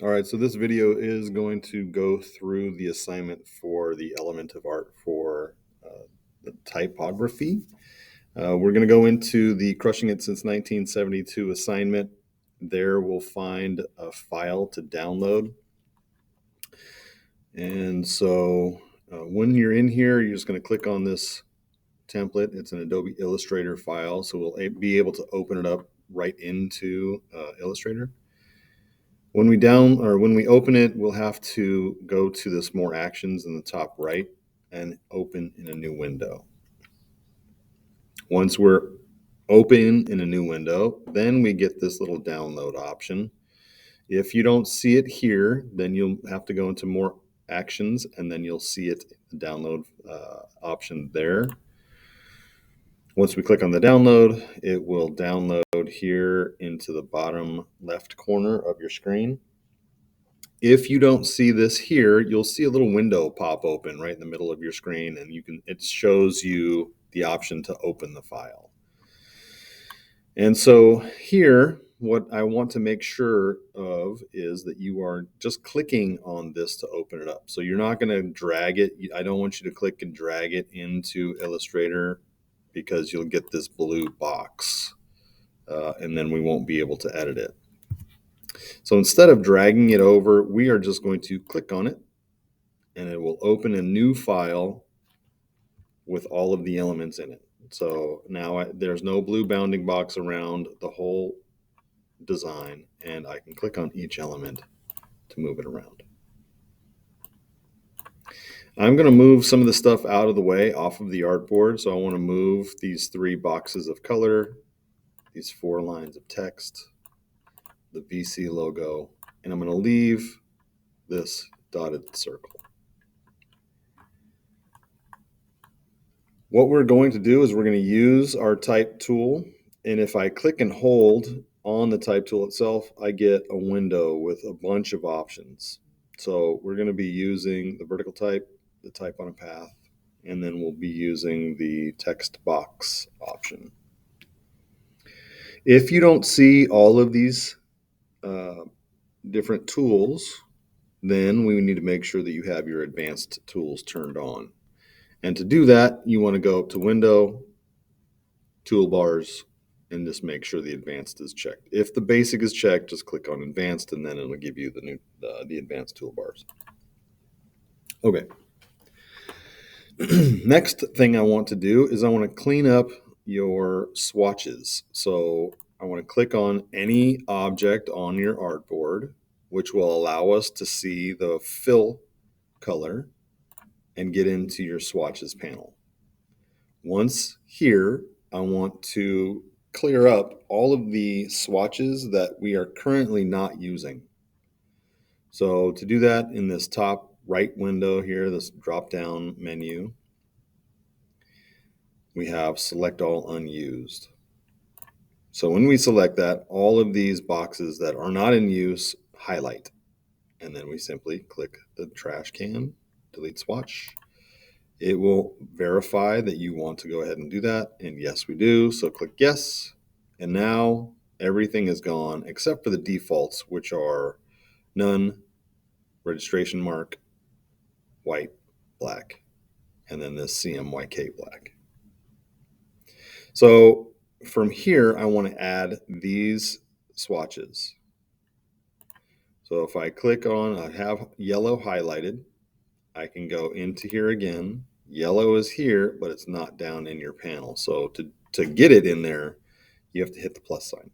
All right, so this video is going to go through the assignment for the element of art for the typography. We're going to go into the Crushing It Since 1972 assignment. There we'll find a file to download. And so when you're in here, you're just going to click on this template. It's an Adobe Illustrator file, so we'll be able to open it up right into Illustrator. When we open it, we'll have to go to this More Actions in the top right and open in a new window. Once we're open in a new window, then we get this little download option. If you don't see it here, then you'll have to go into More Actions, and then you'll see it, the download option there. Once we click on the download, it will download here into the bottom left corner of your screen. If you don't see this here, you'll see a little window pop open right in the middle of your screen, and it shows you the option to open the file. And so here, what I want to make sure of is that you are just clicking on this to open it up. So you're not going to drag it. I don't want you to click and drag it into Illustrator, because you'll get this blue box, and then we won't be able to edit it. So instead of dragging it over, we are just going to click on it, and it will open a new file with all of the elements in it. So now there's no blue bounding box around the whole design, and I can click on each element to move it around. I'm going to move some of the stuff out of the way off of the artboard. So I want to move these 3 boxes of color, these 4 lines of text, the VC logo, and I'm going to leave this dotted circle. What we're going to do is we're going to use our type tool, and if I click and hold on the type tool itself, I get a window with a bunch of options. So we're going to be using the vertical type, the type on a path, and then we'll be using the text box option. If you don't see all of these different tools, then we need to make sure that you have your advanced tools turned on. And to do that, you want to go up to Window, Toolbars, and just make sure the advanced is checked. If the basic is checked, just click on advanced, and then it'll give you the advanced toolbars. Okay. Next thing I want to do is I want to clean up your swatches. So I want to click on any object on your artboard, which will allow us to see the fill color and get into your swatches panel. Once here, I want to clear up all of the swatches that we are currently not using. So to do that, in this top right window here, this drop-down menu, we have Select All Unused. So when we select that, all of these boxes that are not in use highlight. And then we simply click the trash can, delete swatch. It will verify that you want to go ahead and do that. And yes, we do. So click yes. And now everything is gone except for the defaults, which are none, registration mark, white, black, and then this CMYK black. So from here, I want to add these swatches. So if I click on, I have yellow highlighted, I can go into here again. Yellow is here, but it's not down in your panel. So to get it in there, you have to hit the plus sign.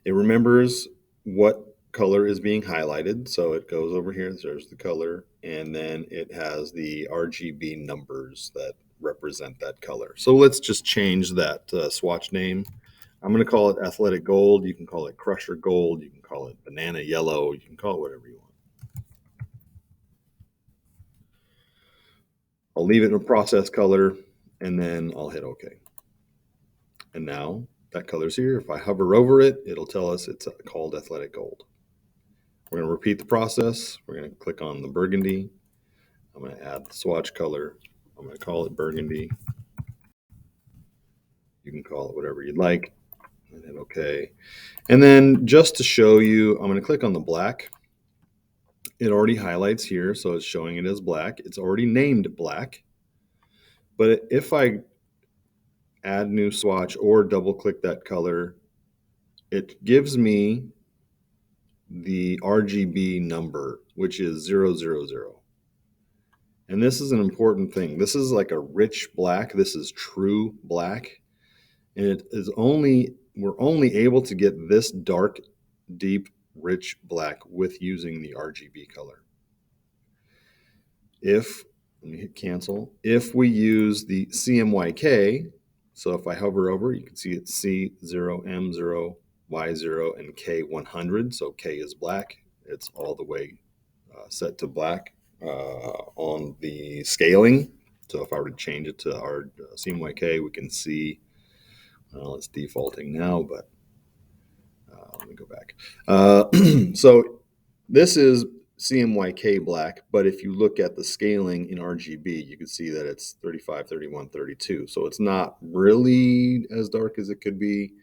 It remembers what color is being highlighted. So it goes over here, there's the color, and then it has the RGB numbers that represent that color. So let's just change that swatch name. I'm going to call it Athletic Gold. You can call it Crusher Gold. You can call it Banana Yellow. You can call it whatever you want. I'll leave it in a process color, and then I'll hit OK. And now that color's here. If I hover over it, it'll tell us it's called Athletic Gold. We're going to repeat the process. We're going to click on the burgundy. I'm going to add the swatch color. I'm going to call it burgundy. You can call it whatever you'd like. and hit OK. And then just to show you, I'm going to click on the black. It already highlights here, so it's showing it as black. It's already named black. But if I add new swatch or double click that color, it gives me the RGB number, which is 000. And this is an important thing. This is like a rich black. This is true black. And it is we're only able to get this dark, deep, rich black with using the RGB color. Let me hit cancel. If we use the CMYK, so if I hover over, you can see it's C0, M0, Y0, and K100. So K is black. It's all the way set to black on the scaling. So if I were to change it to our CMYK, we can see, well, it's defaulting now, but let me go back. So this is CMYK black, but if you look at the scaling in RGB, you can see that it's 35, 31, 32. So it's not really as dark as it could be.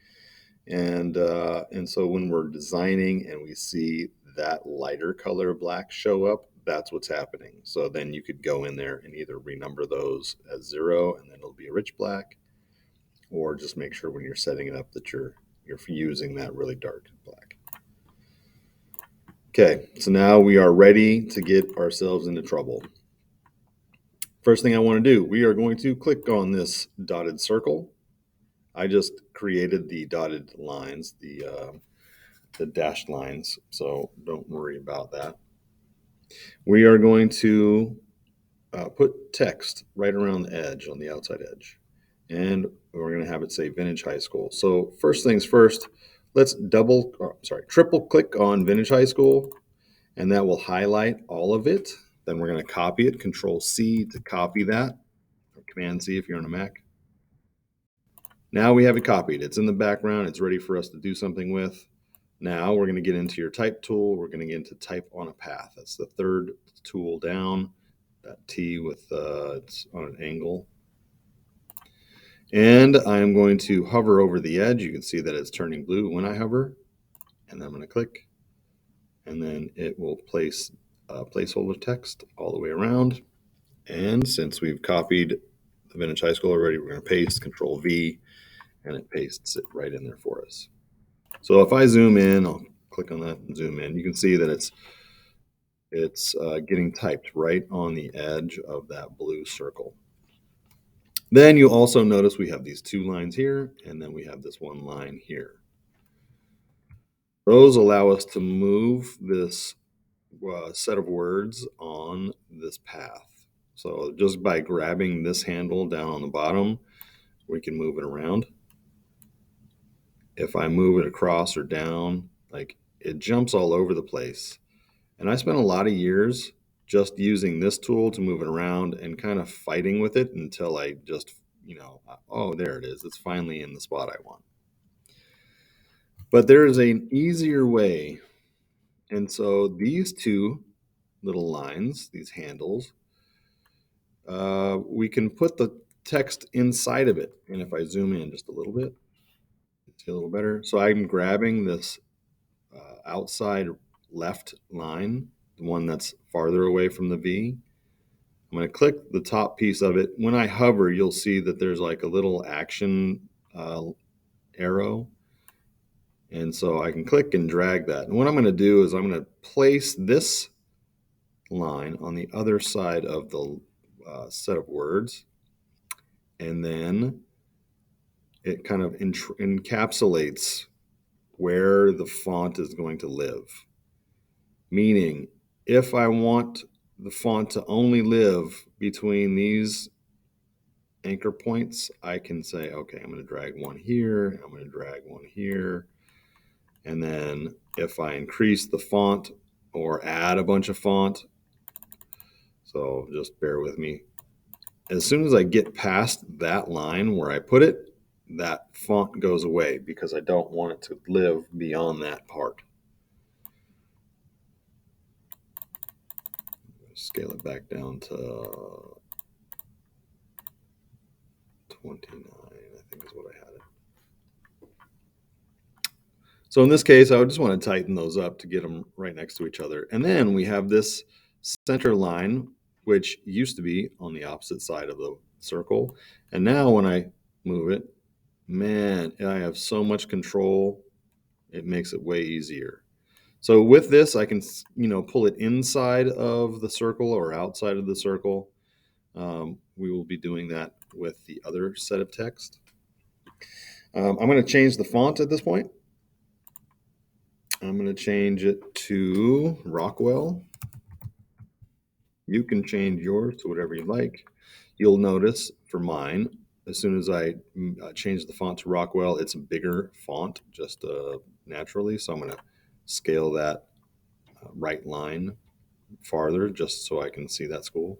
And so when we're designing and we see that lighter color black show up, that's what's happening. So then you could go in there and either renumber those as 0, and then it'll be a rich black, or just make sure when you're setting it up that you're using that really dark black. Okay, so now we are ready to get ourselves into trouble. First thing I want to do, we are going to click on this dotted circle. I just created the dotted lines, the dashed lines, so don't worry about that. We are going to put text right around the edge, on the outside edge, and we're going to have it say Vintage High School. So first things first, let's triple click on Vintage High School, and that will highlight all of it. Then we're going to copy it, Control C to copy that, or Command C if you're on a Mac. Now we have it copied. It's in the background. It's ready for us to do something with. Now we're going to get into your type tool. We're going to get into type on a path. That's the third tool down. That T with it's on an angle. And I'm going to hover over the edge. You can see that it's turning blue when I hover. And then I'm going to click. And then it will place placeholder text all the way around. And since we've copied the Vintage High School already, we're going to paste Control V, and it pastes it right in there for us. So if I zoom in, I'll click on that and zoom in. You can see that it's getting typed right on the edge of that blue circle. Then you'll also notice we have these two lines here, and then we have this one line here. Those allow us to move this set of words on this path. So just by grabbing this handle down on the bottom, we can move it around. If I move it across or down, like, it jumps all over the place. And I spent a lot of years just using this tool to move it around and kind of fighting with it until I just, oh, there it is. It's finally in the spot I want. But there is an easier way. And so these two little lines, these handles, we can put the text inside of it. And if I zoom in just a little bit, see a little better. So I'm grabbing this outside left line, the one that's farther away from the V. I'm going to click the top piece of it. When I hover, you'll see that there's like a little action arrow. And so I can click and drag that. And what I'm going to do is I'm going to place this line on the other side of the set of words. And then it kind of encapsulates where the font is going to live. Meaning, if I want the font to only live between these anchor points, I can say, okay, I'm going to drag one here, I'm going to drag one here. And then if I increase the font or add a bunch of font, so just bear with me. As soon as I get past that line where I put it, that font goes away because I don't want it to live beyond that part. Scale it back down to 29, I think is what I had it. So in this case, I would just want to tighten those up to get them right next to each other. And then we have this center line, which used to be on the opposite side of the circle. And now when I move it, man, I have so much control. It makes it way easier. So with this, I can, pull it inside of the circle or outside of the circle. We will be doing that with the other set of text. I'm going to change the font at this point. I'm going to change it to Rockwell. You can change yours to whatever you like. You'll notice for mine, as soon as I change the font to Rockwell, it's a bigger font just naturally. So I'm going to scale that right line farther just so I can see that school.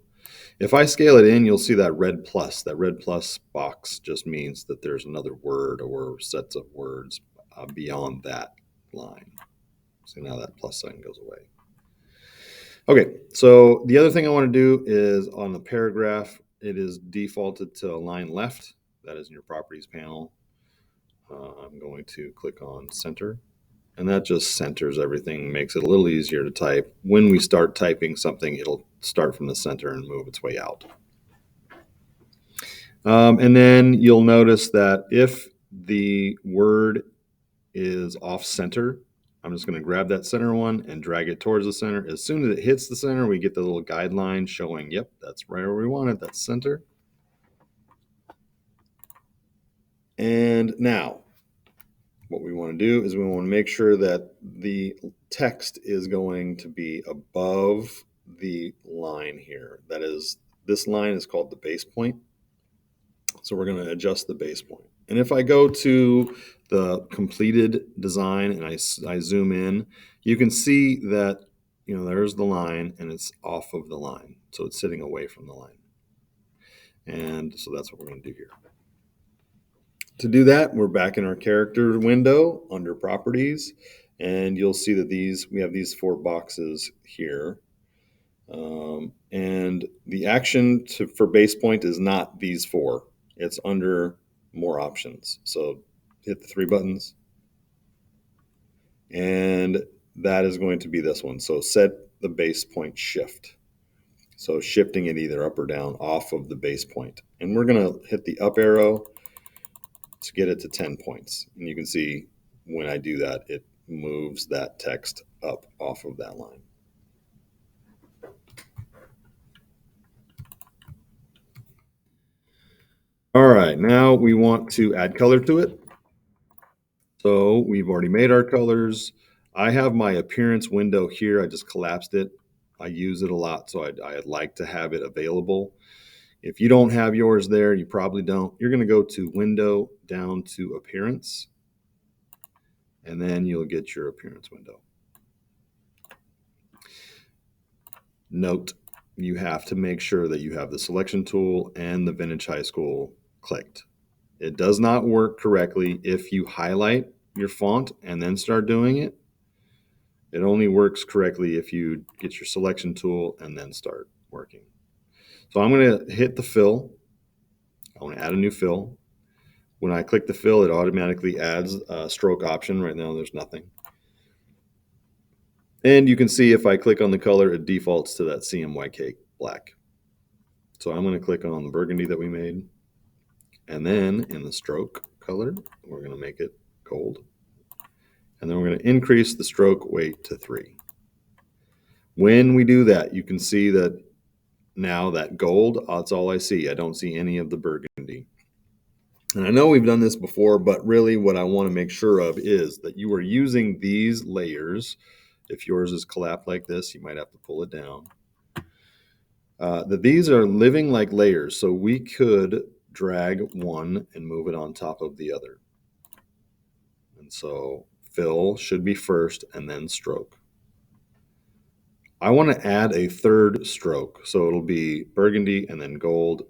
If I scale it in, you'll see that red plus. That red plus box just means that there's another word or sets of words beyond that line. So now that plus sign goes away. Okay, so the other thing I want to do is on the paragraph, it is defaulted to align left. That is in your properties panel. I'm going to click on center, and that just centers everything, makes it a little easier to type. When we start typing something, it'll start from the center and move its way out. And then you'll notice that if the word is off center, I'm just going to grab that center one and drag it towards the center. As soon as it hits the center, we get the little guideline showing, yep, that's right where we want it. That's center. And now what we want to do is we want to make sure that the text is going to be above the line here. That is, this line is called the base point. So we're going to adjust the base point. And if I go to the completed design and I zoom in, you can see that, there's the line and it's off of the line. So it's sitting away from the line. And so that's what we're going to do here. To do that, we're back in our character window under properties, and you'll see that we have these 4 boxes here. And the action for base point is not these 4. It's under more options. So hit the 3 buttons, and that is going to be this one. So set the base point shift. So shifting it either up or down off of the base point. And we're going to hit the up arrow to get it to 10 points. And you can see when I do that, it moves that text up off of that line. All right, now we want to add color to it. So we've already made our colors. I have my appearance window here. I just collapsed it. I use it a lot, so I'd like to have it available. If you don't have yours there, you probably don't. You're going to go to Window down to Appearance, and then you'll get your appearance window. Note, you have to make sure that you have the selection tool and the Vintage High School clicked. It does not work correctly if you highlight your font and then start doing it. It only works correctly if you get your selection tool and then start working. So I'm going to hit the fill. I want to add a new fill. When I click the fill, it automatically adds a stroke option. Right now, there's nothing. And you can see if I click on the color, it defaults to that CMYK black. So I'm going to click on the burgundy that we made. And then in the stroke color, we're going to make it gold. And then we're going to increase the stroke weight to 3. When we do that, you can see that now that gold, that's all I see. I don't see any of the burgundy. And I know we've done this before, but really what I want to make sure of is that you are using these layers. If yours is collapsed like this, you might have to pull it down. That these are living like layers, so we could drag one and move it on top of the other. And so fill should be first and then stroke. I want to add a third stroke, so it'll be burgundy and then gold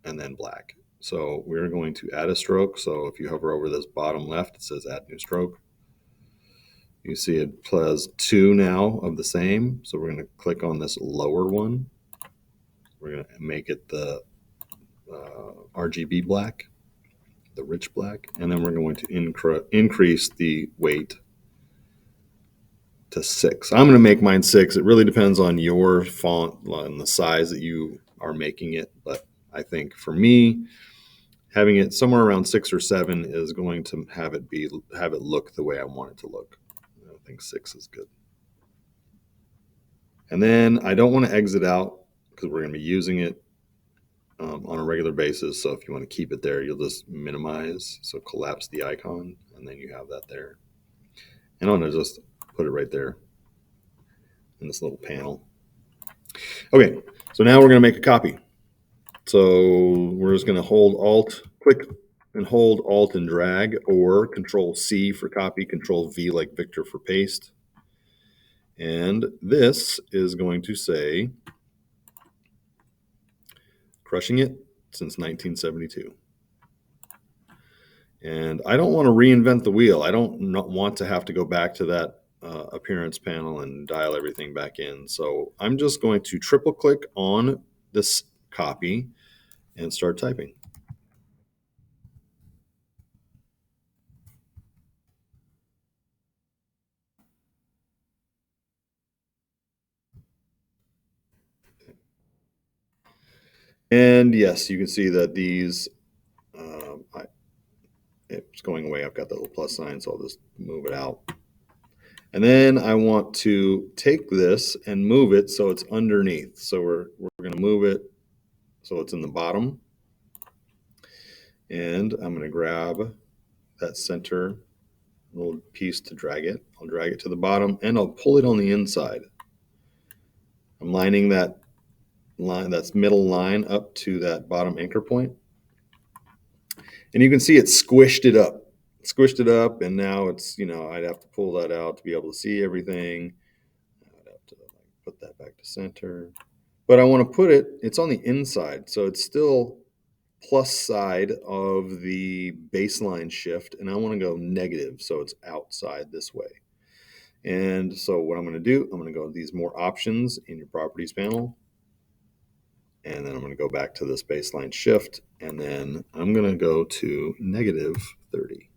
and then black. So we're going to add a stroke. So if you hover over this bottom left, it says add new stroke. You see it has 2 now of the same. So we're going to click on this lower one. We're going to make it the RGB black, the rich black, and then we're going to increase the weight to 6. I'm going to make mine 6. It really depends on your font and the size that you are making it. But I think for me, having it somewhere around 6 or 7 is going to have it look the way I want it to look. I think 6 is good. And then I don't want to exit out because we're going to be using it on a regular basis. So if you want to keep it there, you'll just minimize. So collapse the icon, and then you have that there. And I'm going to just put it right there in this little panel. Okay, so now we're going to make a copy. So we're just going to click and hold Alt and drag, or Control C for copy, Control V like Victor for paste. And this is going to say, crushing it since 1972. And I don't want to reinvent the wheel. I don't want to have to go back to that appearance panel and dial everything back in. So I'm just going to triple click on this copy and start typing. And yes, you can see that these, it's going away. I've got the little plus sign, so I'll just move it out. And then I want to take this and move it so it's underneath. So we're going to move it so it's in the bottom. And I'm going to grab that center little piece to drag it. I'll drag it to the bottom and I'll pull it on the inside. I'm lining that line, that's middle line, up to that bottom anchor point. And you can see it squished it up. And now it's, I'd have to pull that out to be able to see everything. I'd have to put that back to center. But I want to it's on the inside, so it's still plus side of the baseline shift, and I want to go negative, so it's outside this way. And so what I'm going to do, I'm going to go to these more options in your properties panel, and then I'm going to go back to this baseline shift, and then I'm going to go to negative 30.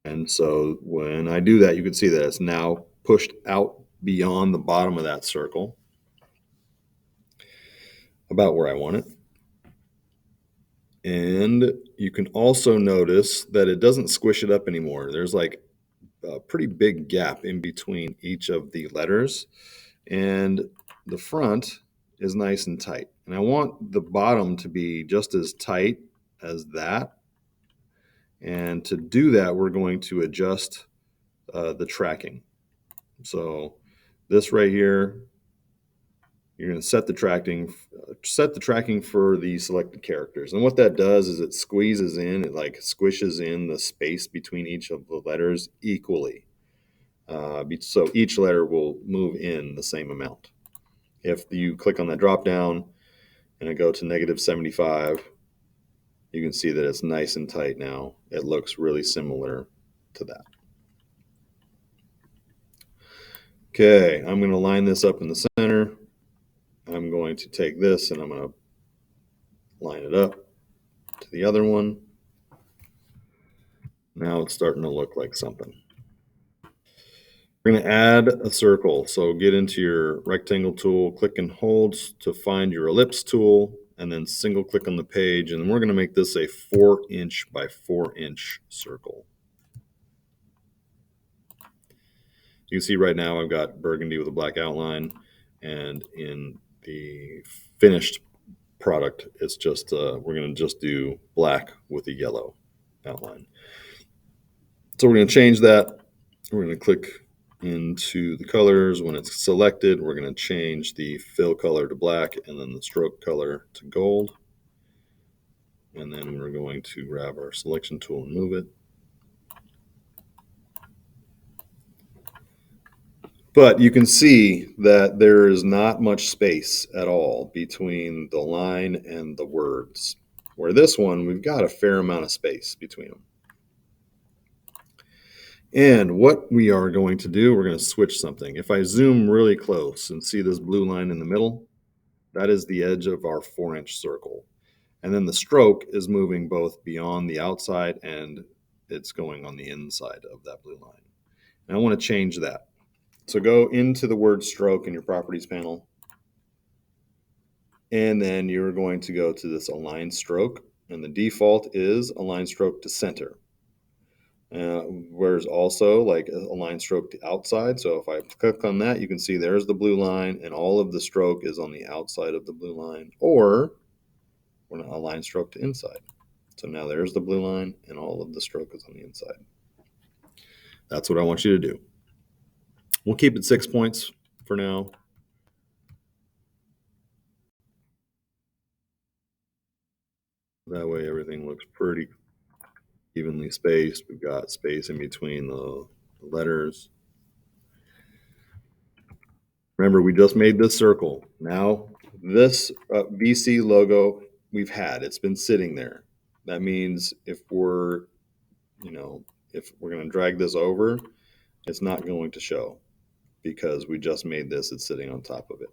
And so when I do that, you can see that it's now pushed out beyond the bottom of that circle, about where I want it. And you can also notice that it doesn't squish it up anymore. There's like a pretty big gap in between each of the letters, and the front is nice and tight. And I want the bottom to be just as tight as that. And to do that, we're going to adjust the tracking. So this right here, you're going to set the tracking for the selected characters. And what that does is it squeezes in, it like squishes in the space between each of the letters equally. So each letter will move in the same amount. If you click on that drop down and I go to negative 75, you can see that it's nice and tight now. It looks really similar to that. Okay, I'm going to line this up in the center. I'm going to take this and I'm going to line it up to the other one. Now it's starting to look like something. We're going to add a circle. So get into your rectangle tool, click and hold to find your ellipse tool, and then single click on the page. And we're going to make this a 4-inch by 4-inch circle. You can see right now I've got burgundy with a black outline, and in the finished product, it's just, we're going to just do black with a yellow outline. So we're going to change that. We're going to click into the colors. When it's selected, we're going to change the fill color to black and then the stroke color to gold. And then we're going to grab our selection tool and move it. But you can see that there is not much space at all between the line and the words. Where this one, we've got a fair amount of space between them. And what we are going to do, we're going to switch something. If I zoom really close and see this blue line in the middle, that is the edge of our 4-inch circle. And then the stroke is moving both beyond the outside and it's going on the inside of that blue line. And I want to change that. So go into the word stroke in your properties panel. And then you're going to go to this align stroke. And the default is align stroke to center. Whereas also like a line stroke to outside. So if I click on that, you can see there's the blue line and all of the stroke is on the outside of the blue line, or we're going to align stroke to inside. So now there's the blue line and all of the stroke is on the inside. That's what I want you to do. We'll keep it 6 points for now. That way everything looks pretty evenly spaced. We've got space in between the letters. Remember, we just made this circle. Now, this VC logo we've had, it's been sitting there. That means if we're going to drag this over, it's not going to show because we just made this, it's sitting on top of it.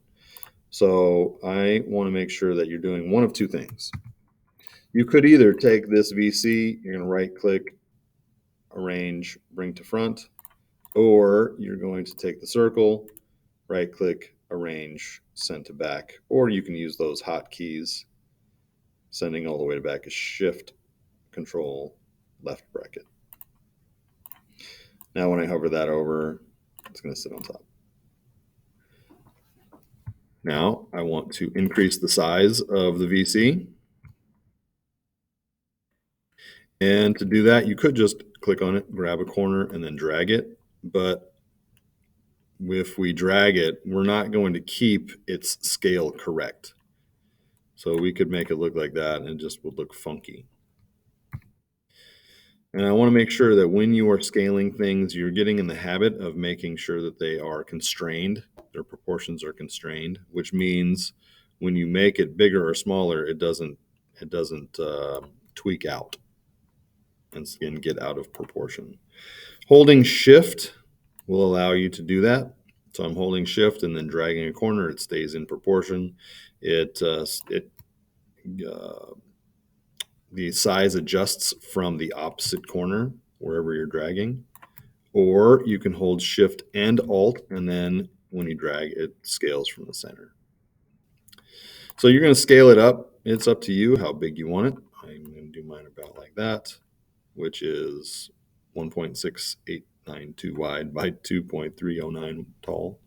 So I want to make sure that you're doing one of two things. You could either take this VC, you're going to right click, arrange, bring to front, or you're going to take the circle, right click, arrange, send to back, or you can use those hotkeys. Sending all the way to back is shift, control, left bracket. Now when I hover that over, it's going to sit on top. Now I want to increase the size of the VC. And to do that, you could just click on it, grab a corner, and then drag it. But if we drag it, we're not going to keep its scale correct. So we could make it look like that and it just would look funky. And I want to make sure that when you are scaling things, you're getting in the habit of making sure that they are constrained. Their proportions are constrained, which means when you make it bigger or smaller, it doesn't tweak out and get out of proportion. Holding shift will allow you to do that. So I'm holding shift and then dragging a corner. It stays in proportion. The size adjusts from the opposite corner wherever you're dragging. Or you can hold shift and alt, and then when you drag, it scales from the center. So you're going to scale it up. It's up to you how big you want it. I'm going to do mine about like that, which is 1.6892 wide by 2.309 tall.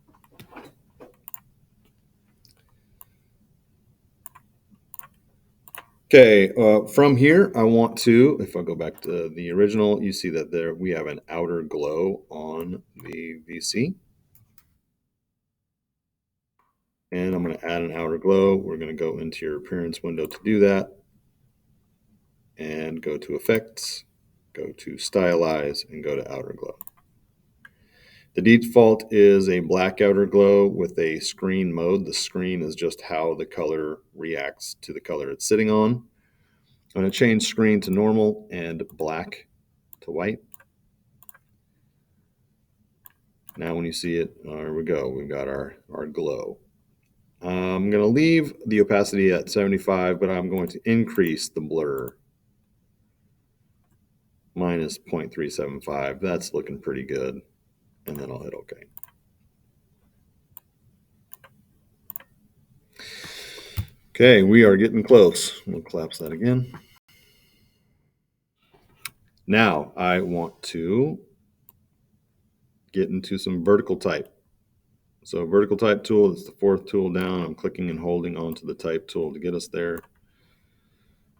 Okay, from here, I want to, if I go back to the original, you see that there we have an outer glow on the VC. And I'm going to add an outer glow. We're going to go into your appearance window to do that. And go to effects, go to stylize, and go to outer glow. The default is a black outer glow with a screen mode. The screen is just how the color reacts to the color it's sitting on. I'm going to change screen to normal and black to white. Now when you see it, there we go. We've got our glow. I'm going to leave the opacity at 75, but I'm going to increase the blur minus 0.375. That's looking pretty good. And then I'll hit OK. Okay, we are getting close. We'll collapse that again. Now I want to get into some vertical type. So vertical type tool is the fourth tool down. I'm clicking and holding onto the type tool to get us there.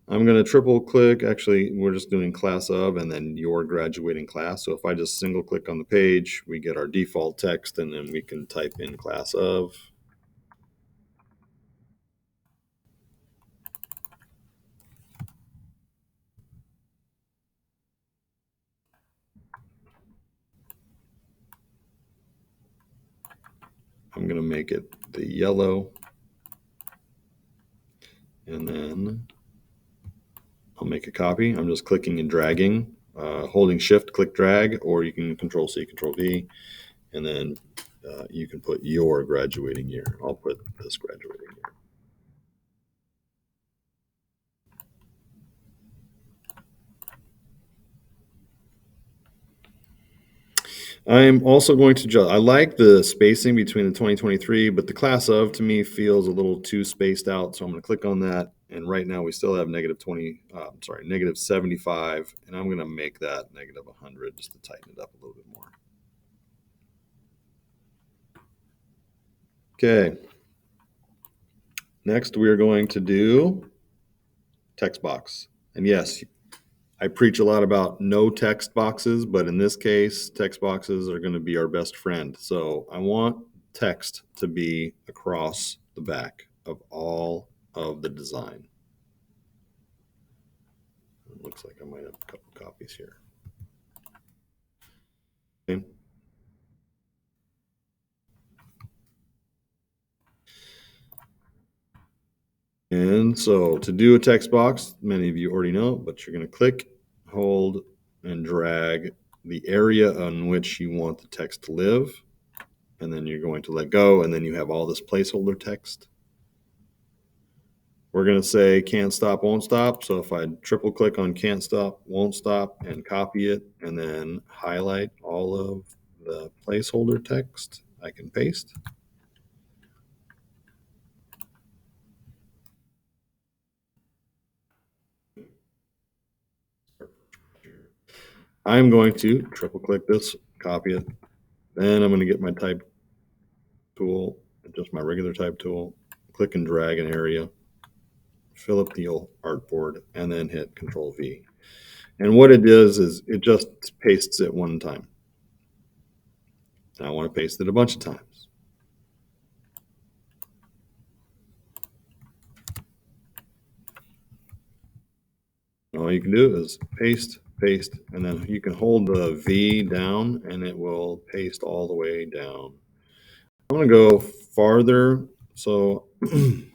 I'm going to triple click. Actually, we're just doing class of and then your graduating class. So if I just single click on the page, we get our default text and then we can type in class of. I'm going to make it the yellow. And then I'll make a copy. I'm just clicking and dragging, holding shift, click drag, or you can control C, control V, and then you can put your graduating year. I'll put this graduating year. I'm also going to I like the spacing between the 2023, but the class of to me feels a little too spaced out. So I'm going to click on that. And right now we still have negative 75. And I'm going to make that negative 100 just to tighten it up a little bit more. Okay. Next, we are going to do text box. And yes, I preach a lot about no text boxes, but in this case, text boxes are going to be our best friend. So I want text to be across the back of all of the design. It looks like I might have a couple copies here. Okay. And so to do a text box, many of you already know, but you're going to click, hold, and drag the area on which you want the text to live. And then you're going to let go, and then you have all this placeholder text. We're going to say can't stop, won't stop. So if I triple click on can't stop, won't stop, and copy it, and then highlight all of the placeholder text, I can paste. I'm going to triple click this, copy it. Then I'm going to get my type tool, just my regular type tool, click and drag an area, fill up the artboard, and then hit Control V. And what it does is it just pastes it one time. I want to paste it a bunch of times. All you can do is paste, paste, and then you can hold the V down and it will paste all the way down. I'm going to go farther. So you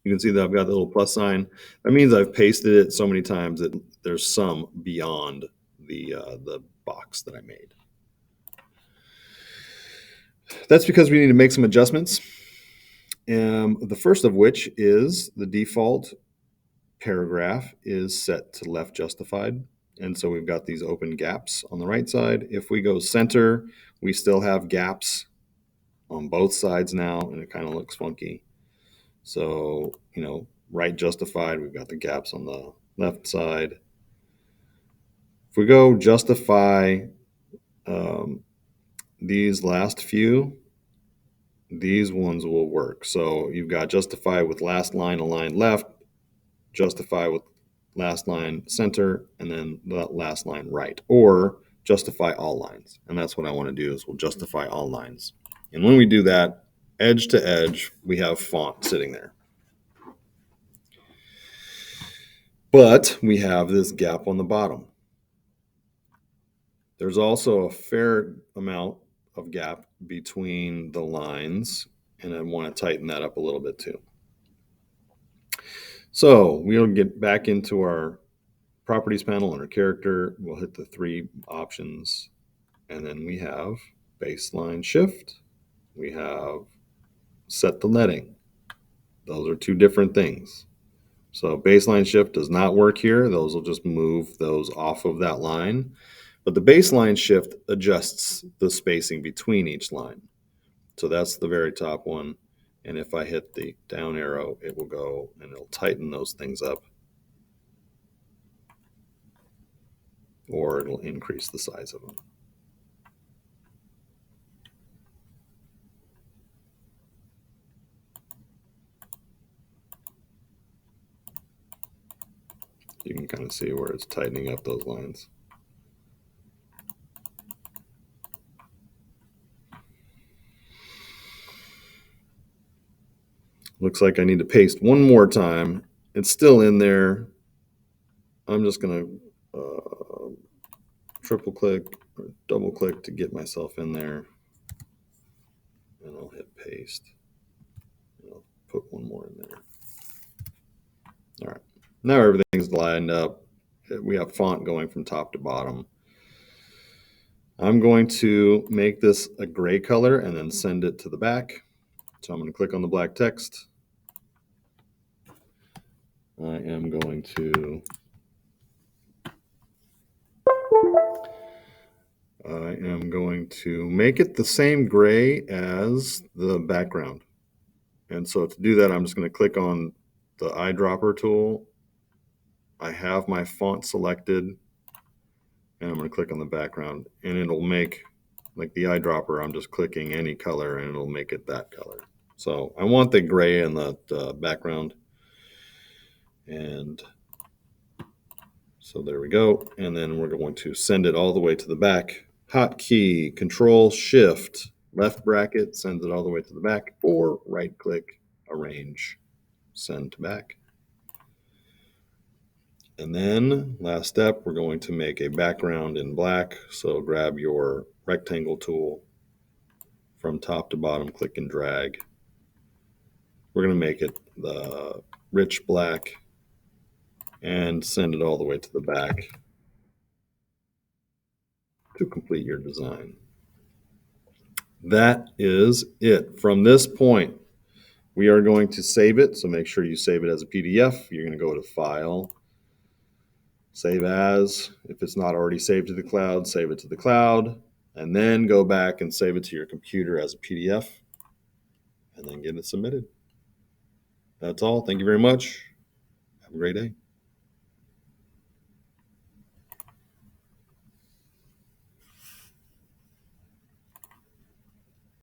can see that I've got the little plus sign. That means I've pasted it so many times that there's some beyond the box that I made. That's because we need to make some adjustments. The first of which is the default paragraph is set to left justified. And so we've got these open gaps on the right side. If we go center, we still have gaps on both sides now, and it kind of looks funky. So, right justified, we've got the gaps on the left side. If we go justify these last few, these ones will work. So you've got justify with last line aligned left, justify with last line center, and then the last line right, or justify all lines. And that's what I want to do is we'll justify all lines. And when we do that, edge to edge, we have font sitting there. But we have this gap on the bottom. There's also a fair amount of gap between the lines, and I want to tighten that up a little bit too. So we'll get back into our properties panel under character. We'll hit the three options, and then we have baseline shift. We have set the leading. Those are two different things. So baseline shift does not work here. Those will just move those off of that line. But the baseline shift adjusts the spacing between each line. So that's the very top one. And if I hit the down arrow, it will go and it'll tighten those things up. Or it'll increase the size of them. You can kind of see where it's tightening up those lines. Looks like I need to paste one more time. It's still in there. I'm just going to triple click or double click to get myself in there. And I'll hit paste. And I'll put one more in there. All right. Now everything's lined up. We have font going from top to bottom. I'm going to make this a gray color and then send it to the back. So I'm going to click on the black text. I am going to I am going to make it the same gray as the background. And so to do that, I'm just going to click on the eyedropper tool. I have my font selected, and I'm going to click on the background, and it'll make, like the eyedropper, I'm just clicking any color and it'll make it that color. So I want the gray in the background. And so there we go. And then we're going to send it all the way to the back. Hotkey, Control Shift, left bracket, sends it all the way to the back, or right click, arrange, send to back. And then last step, we're going to make a background in black. So grab your rectangle tool from top to bottom, click and drag. We're going to make it the rich black and send it all the way to the back to complete your design. That is it. From this point, we are going to save it. So make sure you save it as a PDF. You're going to go to File, Save As. If it's not already saved to the cloud, save it to the cloud, and then go back and save it to your computer as a PDF, and then get it submitted. That's all. Thank you very much. Have a great day.